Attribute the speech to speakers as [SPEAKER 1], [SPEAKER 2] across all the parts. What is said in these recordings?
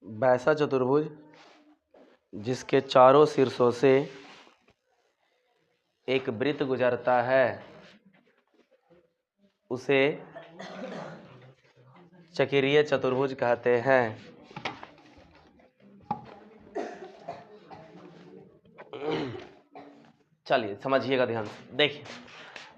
[SPEAKER 1] वैसा चतुर्भुज जिसके चारों शीर्षों से एक वृत्त गुजरता है उसे चक्रीय चतुर्भुज कहते हैं। चलिए समझिएगा ध्यान से। देखिए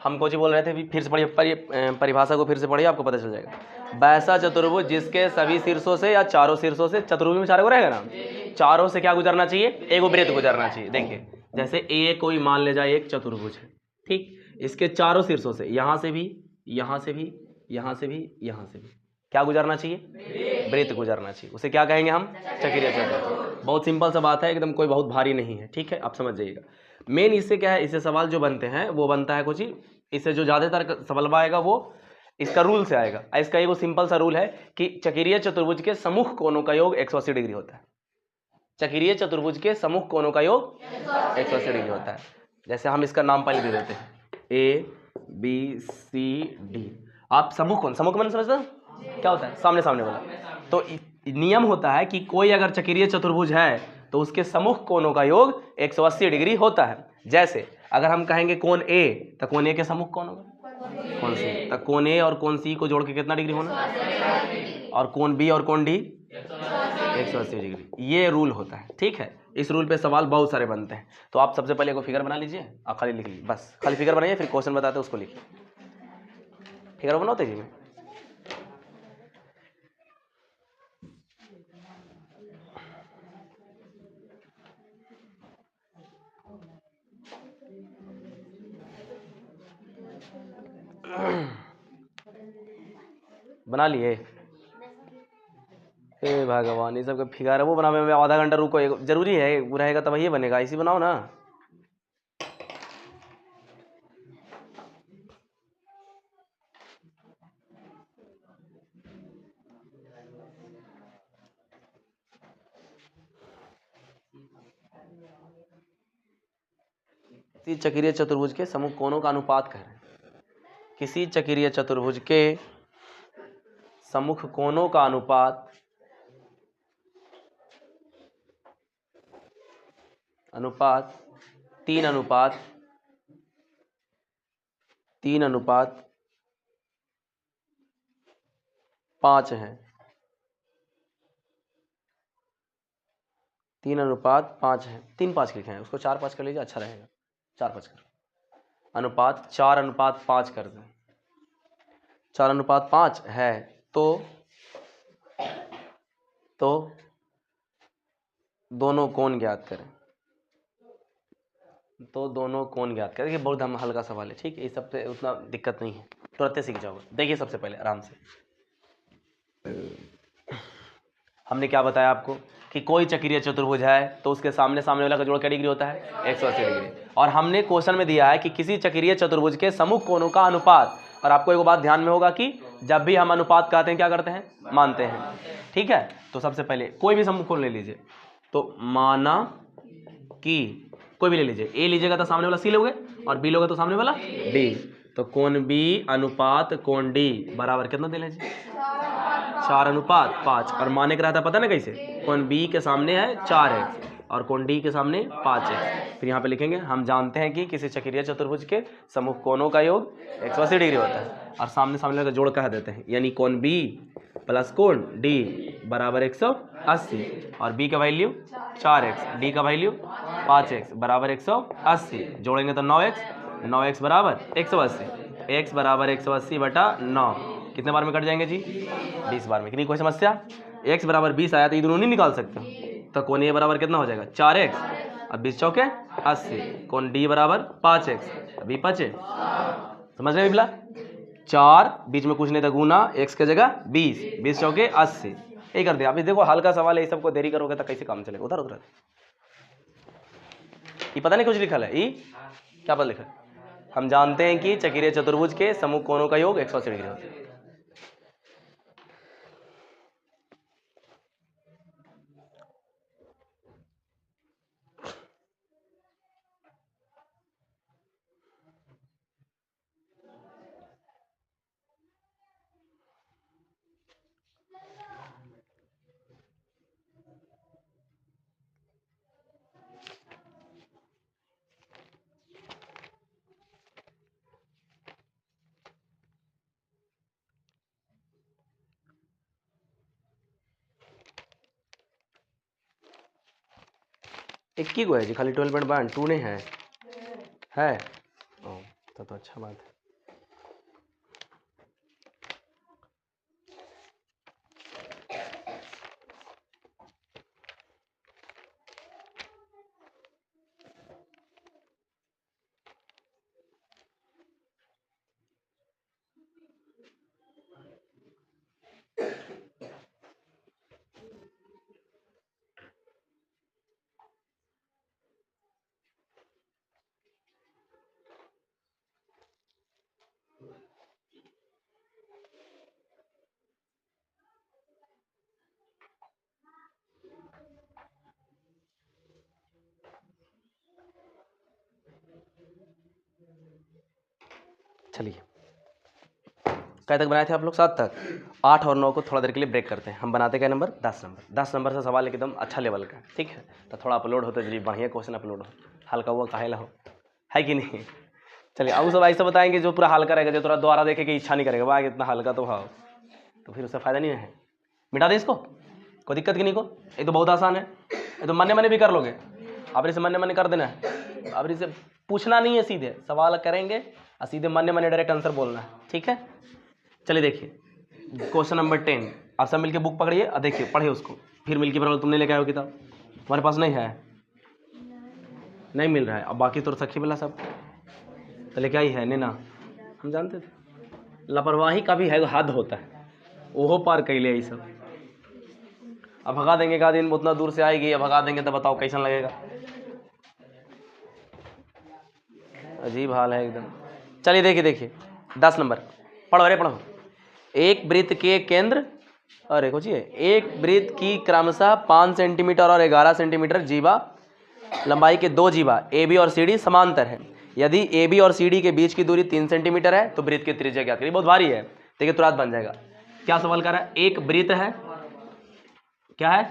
[SPEAKER 1] हमको जी बोल रहे थे, फिर से पढ़िए, परिभाषा को फिर से पढ़िए, आपको पता चल जाएगा। वैसा चतुर्भुज जिसके सभी शीर्षों से या चारों शीर्षों से, चतुर्भुज में चारों को रहेगा ना, चारों से क्या गुजरना चाहिए, एक वृत्त गुजरना चाहिए। देखिए जैसे ए कोई मान ले जाए एक चतुर्भुज है, ठीक, इसके चारों शीर्षों से, यहाँ से भी, यहाँ से भी, यहाँ से भी, यहाँ से भी क्या गुजरना चाहिए, वृत्त गुजरना चाहिए। उसे क्या कहेंगे हम, चक्रीय चतुर्भुज। बहुत सिंपल सा बात है, एकदम कोई बहुत भारी नहीं है, ठीक है, आप समझ जाइएगा। मेन इससे क्या है, इससे सवाल जो बनते हैं वो बनता है कुछ ही, इससे जो ज़्यादातर सवाल आएगा वो इसका रूल से आएगा। इसका एक सिंपल सा रूल है कि चक्रीय चतुर्भुज के सम्मुख कोणों का योग 180 डिग्री होता है। चक्रीय चतुर्भुज के सम्मुख कोणों का योग 180 डिग्री होता है। जैसे हम इसका नाम पहले दे देते हैं, ए बी सी डी। आप सम्मुख कोण, सम्मुख कोण समझते हो क्या होता है, सामने सामने वाला। तो नियम होता है कि कोई अगर चक्रीय चतुर्भुज है तो उसके सम्मुख कोणों का योग 180 डिग्री होता है। जैसे अगर हम कहेंगे कोण ए, तो कोण ए के सम्मुख कौन होगा, कोण सी। तो कोण ए और कोण सी को जोड़ के कितना डिग्री होना, और कोण बी और कोण डी 180 डिग्री। ये रूल होता है, ठीक है। इस रूल पे सवाल बहुत सारे बनते हैं। तो आप सबसे पहले को फिगर बना लीजिए, आप खाली लिख लीजिए, बस खाली फिगर बनाइए, फिर क्वेश्चन बताते हैं उसको लिखिए। फिगर बनाते जी में बना लिए। हे भगवान, ये सब का फिगर है वो बनाने में आधा घंटा रुको, जरूरी है, वो रहेगा तब ये बनेगा, इसी बनाओ ना। किसी चक्रीय चतुर्भुज के सम्मुख कोणों का अनुपात कह रहे हैं। किसी चक्रीय चतुर्भुज के सम्मुख कोणों का अनुपात, अनुपात 3:5 है। 3:5 है, 3:5 लिखे हैं, उसको 4:5 कर लीजिए, अच्छा रहेगा। 4:5 कर अनुपात 4:5 कर दें। 4:5 है तो दोनों कोण ज्ञात करें। तो दोनों कोण ज्ञात करें। ये बहुत हम हल्का सवाल है, ठीक है, इस सबसे उतना दिक्कत नहीं है, तुरंत सीख जाओगे। देखिए सबसे पहले आराम से हमने क्या बताया आपको कि कोई चक्रीय चतुर्भुज है तो उसके सामने सामने वाला का जोड़ क्या डिग्री होता है, 180 डिग्री। और हमने क्वेश्चन में दिया है कि किसी चक्रीय चतुर्भुज के सम्मुख कोणों का अनुपात। और आपको एक बात ध्यान में होगा कि जब भी हम अनुपात कहते हैं क्या करते हैं, मानते हैं, ठीक है। तो सबसे पहले कोई भी सम्मुख कोण ले लीजिए, तो माना कि कोई भी ले लीजिए, ए लीजिएगा तो सामने वाला सी लोगे, और बी लोगे तो सामने वाला डी। तो कोण बी अनुपात कोण डी बराबर कितना दे लीजिए, 4:5। और माने का रहता है पता ना कैसे, कोण बी के सामने है 4x और कोण डी के सामने 5x। फिर यहाँ पे लिखेंगे, हम जानते हैं कि किसी चक्रीय चतुर्भुज के सम्मुख कोणों का योग 180 डिग्री होता है, और सामने सामने का जोड़ कह देते हैं, यानी कोण बी प्लस कोण डी बराबर 180। और बी का वैल्यू 4x, डी का वैल्यू 5x बराबर 180। जोड़ेंगे तो 9x बराबर 180, x बराबर 180 बटा 9। कितने बार में कट जाएंगे जी, 20 बार में। कितनी कोई समस्या, x बराबर 20 आया तो ये दोनों नहीं निकाल सकते हो। तो कोण ए बराबर कितना हो जाएगा, 4x और 20 चौके 80। कोण डी बराबर 5x, अभी 5 समझ रहे बिल्ला, 4 बीच में कुछ नहीं था, गुना x के जगह 20 चौके 80। यही कर दिया। अभी देखो हल्का सवाल है, सबको देरी करोगे तो कैसे काम चलेगा। उधर ये पता नहीं कुछ लिखा है, ये क्या पता लिखा है। हम जानते हैं कि चक्रीय चतुर्भुज के सम्मुख कोणों का योग 180 डिग्री होता है। 21 को है जी, खाली 12.1 2 नहीं है ओ तो अच्छा बात है। चलिए क्या तक बनाए थे आप लोग? 7 तक। 8 और 9 को थोड़ा देर के लिए ब्रेक करते हैं। हम बनाते क्या नंबर? 10 नंबर से सवाल एकदम अच्छा लेवल का, ठीक है। तो थोड़ा अपलोड हो तो जरिए बढ़िया क्वेश्चन अपलोड हो, हल्का हुआ काहेला हो, है कि नहीं? चलिए अब सब ऐसा बताएंगे जो पूरा हल्का रहेगा, जो थोड़ा दोबारा देखे कि इच्छा नहीं करेगा, वाह इतना हल्का तो हाँ, तो फिर उससे फ़ायदा नहीं है। मिटा दें इसको, कोई दिक्कत की नहीं को, ये तो बहुत आसान है, ये तो मन्ने मन्ने भी कर लोगे। अब इसे मन्ने मन्ने कर देना है, अब इसे पूछना नहीं है, सीधे सवाल करेंगे और सीधे मन्ने मन्ने डायरेक्ट आंसर बोलना है, ठीक है। चलिए देखिए क्वेश्चन नंबर 10, आप सब मिलके बुक पकड़िए और देखिए पढ़िए उसको, फिर मिलके पढ़ो। तुमने लेके आए हो किताब? तुम्हारे पास नहीं है? नहीं मिल रहा है, अब बाकी तो सखी वाला सब तो लेके आई है ना, हम जानते थे। लापरवाही का भी है हद होता है, ओहो पार कर लिया ये सब। अब भगा देंगे का दिन, उतना दूर से आएगी, अब भगा देंगे तो बताओ कैसा लगेगा? अजीब हाल है एकदम। चलिए देखिए 10 नंबर पढ़ो, अरे पढ़ो। एक वृत्त के केंद्र, अरे खोजिए, एक वृत्त की क्रमशः 5 सेंटीमीटर और 11 सेंटीमीटर जीवा लंबाई के 2 जीवा ए बी और सी डी समांतर है। यदि ए बी और सी डी के बीच की दूरी 3 सेंटीमीटर है तो वृत्त की त्रिज्या ज्ञात करिए। बहुत भारी है, देखिए तुरंत बन जाएगा। क्या सवाल कर रहा है? एक वृत्त है, क्या है?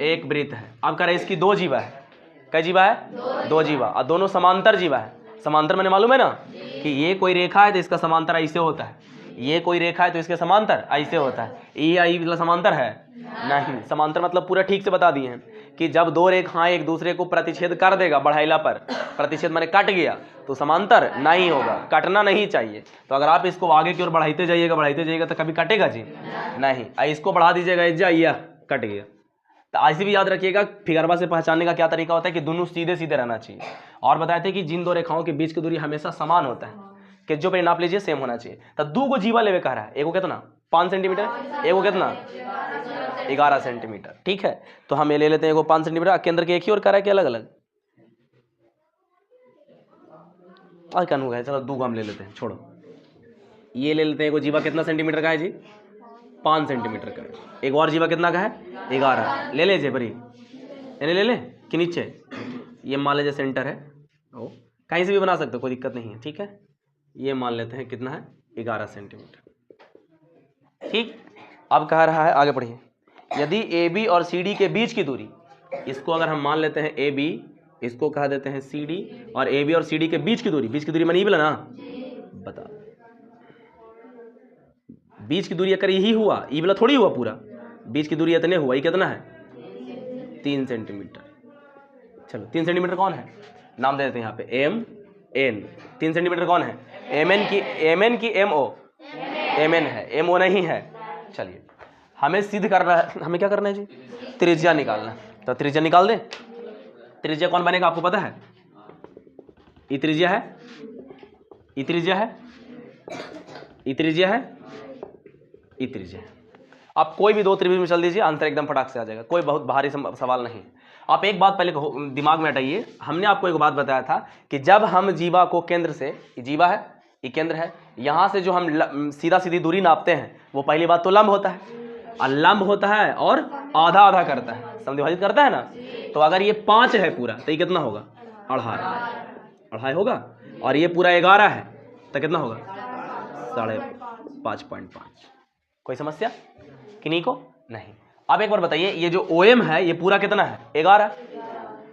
[SPEAKER 1] एक वृत्त है। अब कह रहा है इसकी 2 जीवा है, कई जीवा है? 2 जीवा, और दोनों समांतर जीवा है। समांतर मैंने मालूम है ना कि ये कोई रेखा है तो इसका समांतर ऐसे होता है, ये कोई रेखा है तो इसके समांतर ऐसे होता है। ये आई मतलब समांतर है? नहीं। समांतर मतलब पूरा ठीक से बता दिए हैं कि जब 2 रेखाएं एक दूसरे को प्रतिच्छेद कर देगा बढ़ाइला पर, प्रतिच्छेद माने कट गया, तो समांतर नहीं होगा, कटना नहीं चाहिए। तो अगर आप इसको आगे की ओर बढ़ाते जाइएगा तो कभी कटेगा जी? नहीं। इसको बढ़ा दीजिएगा, जाइए कट गया। तो ऐसे भी याद रखिएगा, फिगरवा से पहचानने का क्या तरीका होता है कि दोनों सीधे सीधे रहना चाहिए। और बताए थे कि जिन 2 रेखाओं के बीच की दूरी हमेशा समान होता है, कि जो पे नाप लीजिए सेम होना चाहिए। तो 2 को जीवा लेवे कह रहा है, एगो कितना 5 सेंटीमीटर, एगो कितना 11 सेंटीमीटर, ठीक है। तो हम ये ले लेते हैं एगो 5 सेंटीमीटर, केंद्र के एक ही और कह रहा है कि अलग अलग? और क्या है, चलो 2 को हम ले लेते हैं, छोड़ो ये ले लेते हैं। एगो जीवा कितना सेंटीमीटर का है जी? 5 सेंटीमीटर का है। एक और जीवा कितना का है? 11। ले लीजिए बड़ी, यानी ले ले कि नीचे, ये मान लीजिए सेंटर है, ओ कहीं से भी बना सकते हो, कोई दिक्कत नहीं है, ठीक है। ये मान लेते हैं कितना है? 11 सेंटीमीटर, ठीक। अब कह रहा है, आगे पढ़िए। यदि ए बी और सी डी के बीच की दूरी, इसको अगर हम मान लेते हैं ए बी, इसको कह देते हैं सी डी, और ए बी और सी डी के बीच की दूरी मैंने ये बोला ना, बता बीच की दूरी अगर यही हुआ, ये वाला थोड़ी हुआ पूरा, बीच की दूरी इतने हुआ, ये कितना है? 3 सेंटीमीटर। चलो 3 सेंटीमीटर कौन है? नाम दे देते हैं यहाँ पे एम एन। 3 सेंटीमीटर कौन है? एम एन की एम ओ, एम एन है, एम ओ नहीं है। चलिए हमें सिद्ध करना है, हमें क्या करना है जी? त्रिज्या निकालना। तो त्रिज्या निकाल दें। त्रिज्या कौन बनेगा आपको पता है? ये त्रिज्या है, ये त्रिज्या है, ये त्रिज्या है, ये त्रिज्या है। आप कोई भी 2 त्रिभुज में चल दीजिए, आंसर एकदम फटाक से आ जाएगा, कोई बहुत भारी सवाल नहीं। आप एक बात पहले दिमाग में हटाइए, हमने आपको एक बात बताया था कि जब हम जीवा को केंद्र से, ये जीवा है, ये केंद्र है, यहाँ से जो हम सीधा सीधी दूरी नापते हैं, वो पहली बात तो लंब होता है, और लंब होता है और आधा आधा करता है, समविभाजित करता है ना। तो अगर ये 5 है पूरा, तो ये कितना होगा? अढ़ाई होगा। और ये पूरा 11 है तो कितना होगा? 5.5। कोई समस्या कि नहीं को? नहीं। अब एक बार बताइए, ये जो OM है ये पूरा कितना है? 11।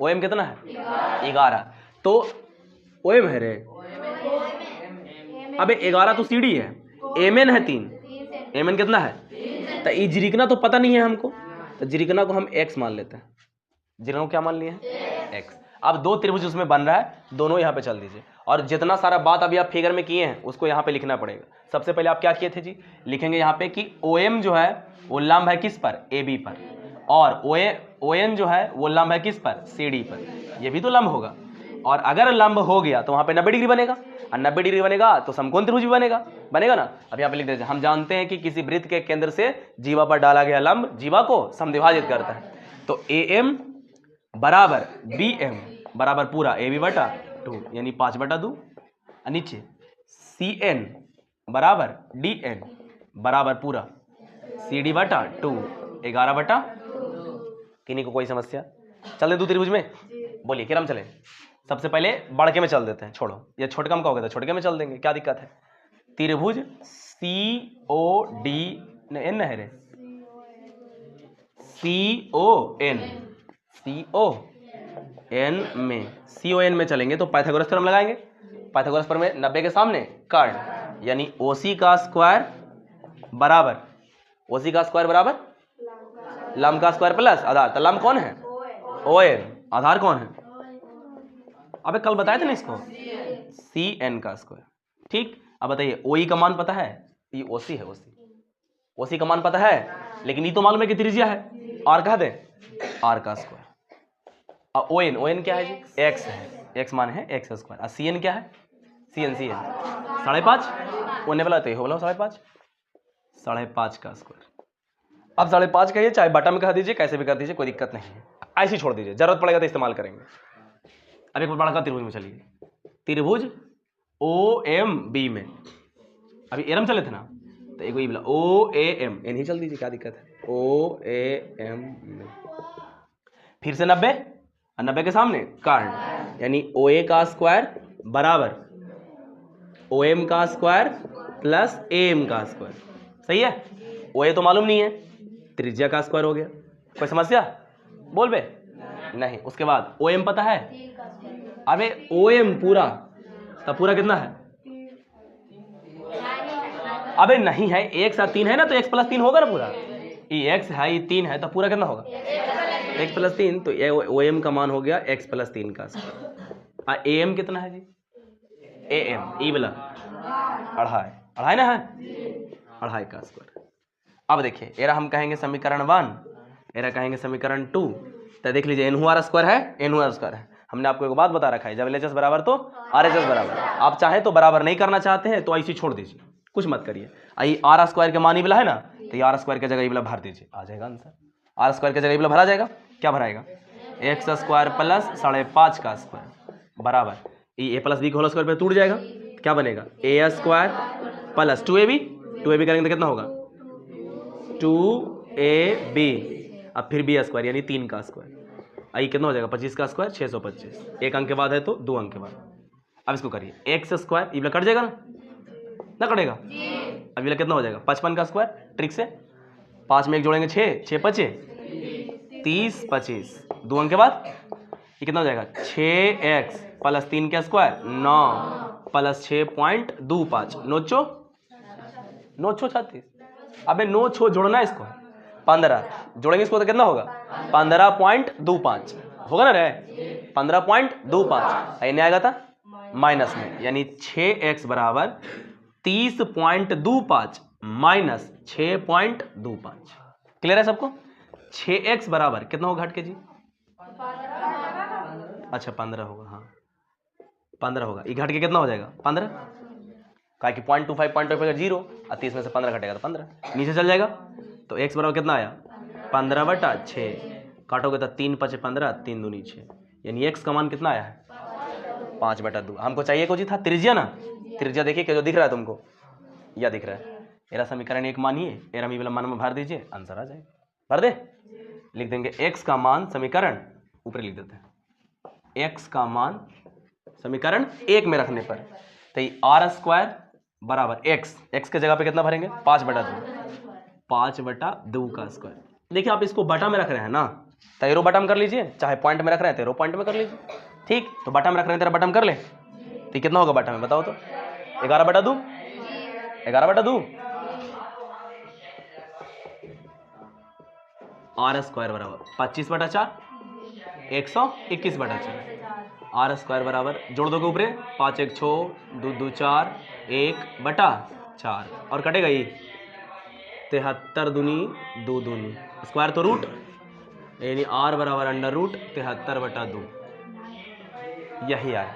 [SPEAKER 1] OM कितना है? 11। तो OM है रे, अबे 11 तो CD है, MN है 3, MN कितना है? तो ये जिरिकना तो पता नहीं है हमको, तो जिरिकना को हम x मान लेते हैं। जिरिकना को क्या मान लिए हैं? x। अब दो त्रिभुज उसमें बन रहा है, दोनों यहाँ पे चल दीजिए, और जितना सारा बात अभी आप फिगर में किए हैं उसको यहाँ पे लिखना पड़ेगा। सबसे पहले आप क्या किए थे जी, लिखेंगे यहाँ पे कि OM जो है वो लंब है किस पर, AB पर, और ON जो है वो लंब है किस पर, CD पर। ये भी तो लंब होगा, और अगर लंब हो गया तो वहाँ पे 90 डिग्री बनेगा, और 90 डिग्री बनेगा तो समकोण त्रिभुज भी बनेगा, बनेगा ना। अब यहाँ पे लिख देते हैं, हम जानते हैं कि किसी वृत्त के केंद्र से जीवा पर डाला गया लंब जीवा को समद्विभाजित करता है। तो AM बराबर BM बराबर पूरा AB बटा 2 यानी 5/2, नीचे CN बराबर DN बराबर पूरा CD बटा 2 11/। किन्हीं को कोई समस्या? चल दे दो त्रिभुज में, बोलिए किरम चले। सबसे पहले बड़के में चल देते हैं, छोड़ो ये छोटका में कहोगे तो छोटके में चल देंगे, क्या दिक्कत है। त्रिभुज COD N है रे, CON में चलेंगे तो पाइथागोरस थ्योरम लगाएंगे। पाइथागोरस पर में 90 के सामने कर्ण, यानी OC का स्क्वायर बराबर, OC का स्क्वायर बराबर लंब का स्क्वायर प्लस आधार। तो लंब कौन है, ON, आधार कौन है, अबे कल बताए थे ना इसको, CN का स्क्वायर। ठीक, अब बताइए OE का मान पता है, ये OC है, OC का मान पता है, लेकिन ये तो मालूम है कि त्रिज्या है, R कहा दे, R का स्क्वायर। और ON क्या है जी, X है, X मान है X स्क्वायर। और CN क्या है, CN 5.5 होने वाला, तो बोला 5.5 का स्क्वायर। अब 5.5 कहिए, चाहे बटा में कह दीजिए, कैसे भी कर दीजिए, कोई दिक्कत नहीं है, ऐसे छोड़ दीजिए, जरूरत पड़ेगा तो इस्तेमाल करेंगे। अब एक बड़ा का त्रिभुज में चलिए, त्रिभुज OMB में अभी एरम चले थे ना, तो एक बोला OAM, नहीं चल दीजिए, क्या दिक्कत है, OAM में फिर से 90, और 90 के सामने कर्ण, यानी OA का स्क्वायर बराबर OM का स्क्वायर प्लस AM का स्क्वायर। सही है, OA तो मालूम नहीं है, त्रिज्या का स्क्वायर हो गया। कोई समस्या, बोल बे नहीं। उसके बाद OM पता है, अबे OM पूरा, तब पूरा कितना है, अबे नहीं है, 1 और 3 है ना, तो x + 3 होगा ना पूरा, ये x है ये 3 है, तो पूरा कितना होगा, x + 3, तो OM का मान हो गया x + 3 का स्क्वायर। और AM कितना है जी, AM ई वाला 2.5 ना है, 2.5 का स्क्वायर। अब देखिए, एरा हम कहेंगे समीकरण 1, एरा कहेंगे समीकरण 2, तो देख लीजिए NUR स्क्वायर है, NUR स्क्वायर है। हमने आपको एक बात बता रखा है, जब LHS बराबर तो RHS बराबर। आप चाहे तो बराबर नहीं करना चाहते हैं तो ऐसे छोड़ दीजिए, कुछ मत करिए। आई R स्क्वायर के मान ही वाला है ना, तो ये R स्क्वायर की जगह ये वाला भर दीजिए, आ जाएगा आंसर। R स्क्वायर की जगह ये वाला भरा जाएगा, क्या भराएगा, x स्क्वायर प्लस 5.5 का स्क्वायर बराबर ये A + B का होल स्क्वायर पे टूट जाएगा, क्या बनेगा, A square plus 2AB, 2AB करेंगे तो कितना होगा 2AB, अब फिर B स्क्वायर यानी 3 का स्क्वायर, आई कितना हो जाएगा 25 का स्क्वायर 625, एक अंक के बाद है तो 2 अंक के बाद। अब इसको करिए x स्क्वायर, ये कट जाएगा ना कटेगा, अब ये कितना हो जाएगा 55 का स्क्वायर, ट्रिक से 5 में 1 जोड़ेंगे 6, 6 5 30 25, 2 अंक के बाद ये कितना हो जाएगा 6x + 3 का स्क्वायर 9 + 6.25, 9 छो 36। अबे 9 छो जोड़ना है इसको, 15 जोड़ेंगे इसको तो कितना होगा 15.25 होगा ना रे, 15.25 नहीं आएगा था माइनस में, यानी 6x बराबर 30.25 माइनस 6.25। क्लियर है सबको, 6x बराबर कितना होगा घट के जी, अच्छा 15 होगा, हाँ 15 होगा, ये घट के कितना हो जाएगा 15, कहा कि 0.25 0, और 30 में से 15 घटेगा तो 15 नीचे चल जाएगा, तो x बराबर कितना आया 15/6, काटोगे तो 3 × 5 = 15, 3 दूनी 6, यानी x का मान कितना आया है 5/2। हमको चाहिए कौन सी था, त्रिज्या ना, त्रिज्या देखिए क्या जो दिख रहा है तुमको, यह दिख रहा है, एरा समीकरण 1 मानिए, एरा मी वाला मान में भर दीजिए, आंसर आ जाएगा, भर दे, लिख देंगे x का मान समीकरण ऊपर लिख देते हैं, x का मान समीकरण 1 में रखने पर, तो R स्क्वायर बराबर x के जगह पे कितना भरेंगे 5/2 का स्क्वायर। देखिए आप इसको बटा में रख रहे हैं ना, तो एरो बटा में कर लीजिए, चाहे पॉइंट में रख रहे हैं तो एरो पॉइंट में कर लीजिए, ठीक। तो बटा में रख रहे हैं तेरा बटा में कर ले, तो कितना होगा बटा में बताओ तो 11/2, 11/2 R स्क्वायर बराबर 25/4 121/4 आर स्क्वायर बराबर जोड़ दोगे ऊपरे 5 1 6 2 2 4 1/4 और कटेगा ये 73 दूनी 2 दूनी स्क्वायर तो रूट यानी आर बराबर अंडर रूट 73/2 यही आए।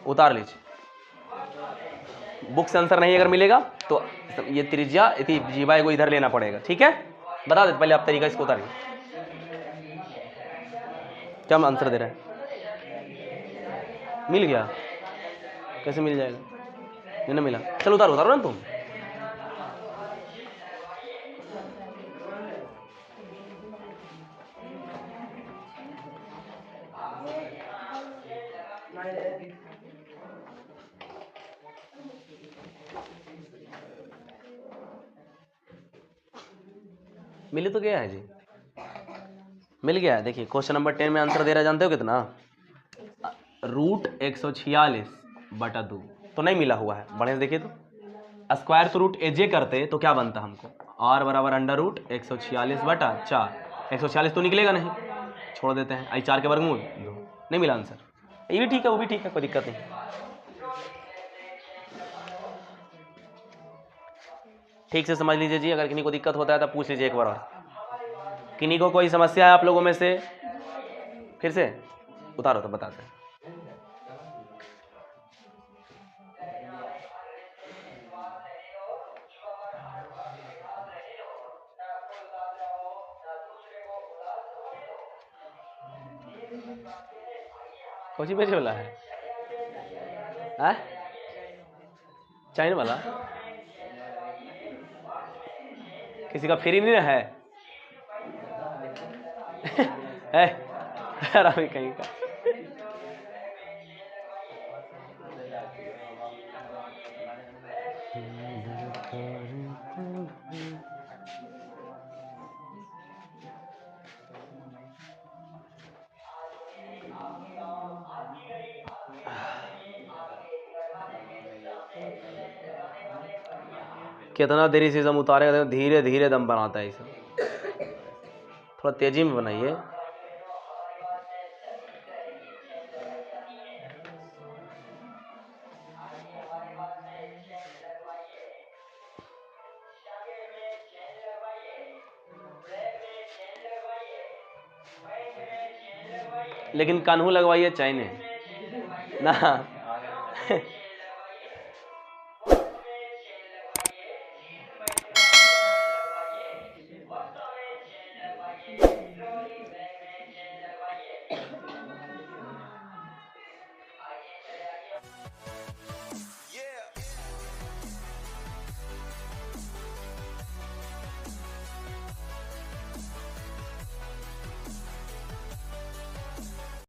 [SPEAKER 1] उतार लीजिए बुक से आंसर नहीं अगर मिलेगा तो ये त्रिज्या जीवाई को इधर लेना पड़ेगा। ठीक है बता देते पहले आप तरीका इसको उतारिए क्या हम आंसर दे रहे हैं। मिल गया कैसे मिल जाएगा नहीं ना मिला चलो उतारो उतारो ना तुम मिल तो गया है जी मिल गया है। देखिए क्वेश्चन नंबर 10 में आंसर दे रहा जानते हो कितना रूट 146/2 तो नहीं मिला हुआ है बढ़िया से देखिए तो स्क्वायर तो रूट एजे करते तो क्या बनता हमको आर बराबर अंडर रूट 146/4 146 तो निकलेगा नहीं छोड़ देते हैं आई 4 के वर्गमूल 2 नहीं मिला आंसर ये भी ठीक है वो भी ठीक है कोई दिक्कत नहीं। ठीक से समझ लीजिए जी अगर किन्हीं को दिक्कत होता है तो पूछ लीजिए एक बार और किन्हीं को कोई समस्या है आप लोगों में से फिर से उतारो तो बताते हैं। कौन सी भेजे वाला है चाइना वाला किसी का फ्री नहीं है है कहीं का कितना देरी से हम उतारेगा धीरे धीरे दम बनाता है इसे थोड़ा तेजी में बनाइए। लेकिन कान्हू लगवाइए चाइने ना